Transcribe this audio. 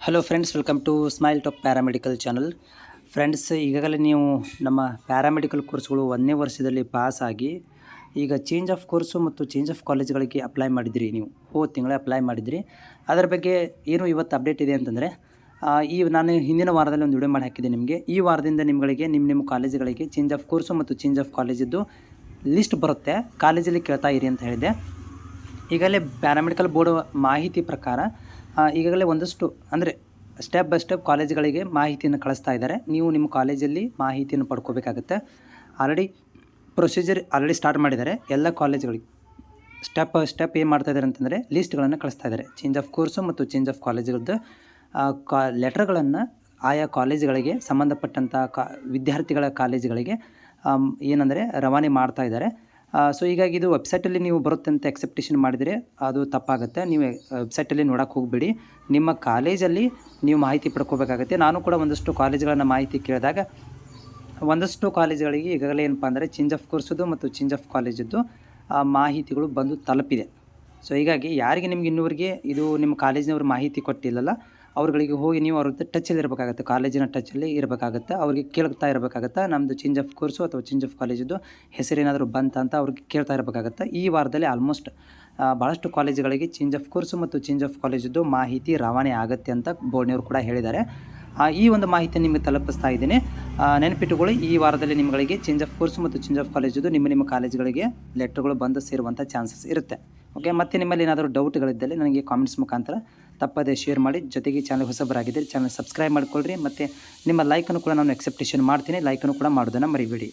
Hello friends, welcome to Smile Top paramedical channel. Friends, ಈಗಾಗಲೇ ನೀವು ನಮ್ಮ ಪ್ಯಾರಾಮೆಡಿಕಲ್ ಕೋರ್ಸ್ಗಳು 1ನೇ ವರ್ಷದಲ್ಲಿ ಪಾಸ್ ಆಗಿ ಈಗ ಚೇಂಜ್ ಆಫ್ ಕೋರ್ಸು ಮತ್ತು ಚೇಂಜ್ ಆಫ್ ಕಾಲೇಜ್ಗಳಿಗೆ ಅಪ್ಲೈ ಮಾಡಿದಿರಿ. ನೀವು ಹೋದ ತಿಂಗಳೇ ಅಪ್ಲೈ ಮಾಡಿದಿರಿ. ಅದರ ಬಗ್ಗೆ ಏನು ಇವತ್ತು ಅಪ್ಡೇಟ್ ಇದೆ ಅಂತಂದರೆ, ನಾನು ಹಿಂದಿನ ವಾರದಲ್ಲಿ ಒಂದು ವಿಡಿಯೋ ಮಾಡಿ ಹಾಕಿದ್ದೆ ನಿಮಗೆ. ಈ ವಾರದಿಂದ ನಿಮಗೆ ನಿಮ್ಮ ಕಾಲೇಜುಗಳಿಗೆ ಚೇಂಜ್ ಆಫ್ ಕೋರ್ಸು ಮತ್ತು ಚೇಂಜ್ ಆಫ್ ಕಾಲೇಜಿದ್ದು ಲಿಸ್ಟ್ ಬರುತ್ತೆ. ಕಾಲೇಜಲ್ಲಿ ಕೇಳ್ತಾ ಇರಿ ಅಂತ ಹೇಳಿದೆ. ಈಗಲೇ ಪ್ಯಾರಾಮೆಡಿಕಲ್ ಬೋರ್ಡ್ ಮಾಹಿತಿ ಪ್ರಕಾರ ಈಗಾಗಲೇ ಒಂದಷ್ಟು ಅಂದರೆ ಸ್ಟೆಪ್ ಬೈ ಸ್ಟೆಪ್ ಕಾಲೇಜುಗಳಿಗೆ ಮಾಹಿತಿಯನ್ನು ಕಳಿಸ್ತಾ ಇದ್ದಾರೆ. ನೀವು ನಿಮ್ಮ ಕಾಲೇಜಲ್ಲಿ ಮಾಹಿತಿಯನ್ನು ಪಡ್ಕೋಬೇಕಾಗುತ್ತೆ. ಆಲ್ರೆಡಿ ಪ್ರೊಸೀಜರ್ ಸ್ಟಾರ್ಟ್ ಮಾಡಿದ್ದಾರೆ ಎಲ್ಲ ಕಾಲೇಜುಗಳಿಗೆ. ಸ್ಟೆಪ್ ಬೈ ಸ್ಟೆಪ್ ಏನು ಮಾಡ್ತಾ ಇದ್ದಾರೆ ಅಂತಂದರೆ ಲಿಸ್ಟ್ಗಳನ್ನು ಕಳಿಸ್ತಾ ಇದ್ದಾರೆ. ಚೇಂಜ್ ಆಫ್ ಕೋರ್ಸು ಮತ್ತು ಚೇಂಜ್ ಆಫ್ ಕಾಲೇಜುಗಳದ್ದು ಲೆಟರ್ಗಳನ್ನು ಆಯಾ ಕಾಲೇಜುಗಳಿಗೆ ಸಂಬಂಧಪಟ್ಟಂಥ ವಿದ್ಯಾರ್ಥಿಗಳ ಕಾಲೇಜುಗಳಿಗೆ ಏನಂದರೆ ರವಾನೆ ಮಾಡ್ತಾ ಇದ್ದಾರೆ. ಸೊ ಹೀಗಾಗಿ ಇದು ವೆಬ್ಸೈಟಲ್ಲಿ ನೀವು ಬರುತ್ತೆ ಅಂತ ಎಕ್ಸೆಪ್ಟೇಷನ್ ಮಾಡಿದರೆ ಅದು ತಪ್ಪಾಗುತ್ತೆ. ನೀವು ವೆಬ್ಸೈಟಲ್ಲಿ ನೋಡೋಕ್ಕೆ ಹೋಗಬೇಡಿ. ನಿಮ್ಮ ಕಾಲೇಜಲ್ಲಿ ನೀವು ಮಾಹಿತಿ ಪಡ್ಕೋಬೇಕಾಗುತ್ತೆ. ನಾನು ಕೂಡ ಒಂದಷ್ಟು ಕಾಲೇಜುಗಳನ್ನು ಮಾಹಿತಿ ಕೇಳಿದಾಗ ಒಂದಷ್ಟು ಕಾಲೇಜುಗಳಿಗೆ ಈಗಾಗಲೇ ಏನಪ್ಪ ಅಂದರೆ ಚೇಂಜ್ ಆಫ್ ಕೋರ್ಸದ್ದು ಮತ್ತು ಚೇಂಜ್ ಆಫ್ ಕಾಲೇಜದ್ದು ಮಾಹಿತಿಗಳು ಬಂದು ತಲುಪಿದೆ. ಸೊ ಹೀಗಾಗಿ ಯಾರಿಗೆ ನಿಮ್ಗೆ ಇನ್ನೂವರೆಗೆ ಇದು ನಿಮ್ಮ ಕಾಲೇಜಿನವ್ರು ಮಾಹಿತಿ ಕೊಟ್ಟಿಲ್ಲಲ್ಲ, ಅವ್ರುಗಳಿಗೆ ಹೋಗಿ ನೀವು ಅವ್ರ ಟಚ್ಚಲ್ಲಿ ಇರಬೇಕಾಗುತ್ತೆ, ಕಾಲೇಜಿನ ಟಚ್ಚಲ್ಲಿ ಇರಬೇಕಾಗುತ್ತೆ. ಅವ್ರಿಗೆ ಕೇಳ್ತಾ ಇರಬೇಕಾಗುತ್ತೆ, ನಮ್ಮದು ಚೇಂಜ್ ಆಫ್ ಕೋರ್ಸು ಅಥವಾ ಚೇಂಜ್ ಆಫ್ ಕಾಲೇಜಿದ್ದು ಹೆಸರೇನಾದರೂ ಬಂತ ಅವ್ರಿಗೆ ಕೇಳ್ತಾ ಇರಬೇಕಾಗುತ್ತೆ. ಈ ವಾರದಲ್ಲಿ ಆಲ್ಮೋಸ್ಟ್ ಭಾಳಷ್ಟು ಕಾಲೇಜುಗಳಿಗೆ ಚೇಂಜ್ ಆಫ್ ಕೋರ್ಸು ಮತ್ತು ಚೇಂಜ್ ಆಫ್ ಕಾಲೇಜಿದ್ದು ಮಾಹಿತಿ ರವಾನೆ ಆಗುತ್ತೆ ಅಂತ ಬೋರ್ಡ್ನವರು ಕೂಡ ಹೇಳಿದ್ದಾರೆ. ಈ ಒಂದು ಮಾಹಿತಿ ನಿಮಗೆ ತಲುಪಿಸ್ತಾ ಇದ್ದೀನಿ. ನೆನಪಿಟ್ಟುಕೊಳ್ಳಿ, ಈ ವಾರದಲ್ಲಿ ನಿಮಗೆ ಚೇಂಜ್ ಆಫ್ ಕೋರ್ಸು ಮತ್ತು ಚೇಂಜ್ ಆಫ್ ಕಾಲೇಜಿದ್ದು ನಿಮ್ಮ ಕಾಲೇಜುಗಳಿಗೆ ಲೆಟರ್ಗಳು ಬಂದು ಸೇರುವಂಥ ಚಾನ್ಸಸ್ ಇರುತ್ತೆ. ಓಕೆ, ಮತ್ತು ನಿಮ್ಮಲ್ಲಿ ಏನಾದರೂ ಡೌಟ್ಗಳಿದ್ದಲ್ಲಿ ನನಗೆ ಕಾಮೆಂಟ್ಸ್ ಮುಖಾಂತರ ತಪ್ಪದೇ ಶೇರ್ ಮಾಡಿ. ಜೊತೆಗೆ ಚಾನಲ್ ಹೊಸಬರಾಗಿದ್ದರೆ ಚಾನಲ್ ಸಬ್ಸ್ಕ್ರೈಬ್ ಮಾಡಿಕೊಳ್ಳ್ರಿ. ಮತ್ತು ನಿಮ್ಮ ಲೈಕನ್ನು ಕೂಡ ನಾನು ಎಕ್ಸೆಪ್ಟೇಷನ್ ಮಾಡ್ತೀನಿ. ಲೈಕನ್ನು ಕೂಡ ಮಾಡೋದನ್ನು ಮರಿಬೇಡಿ.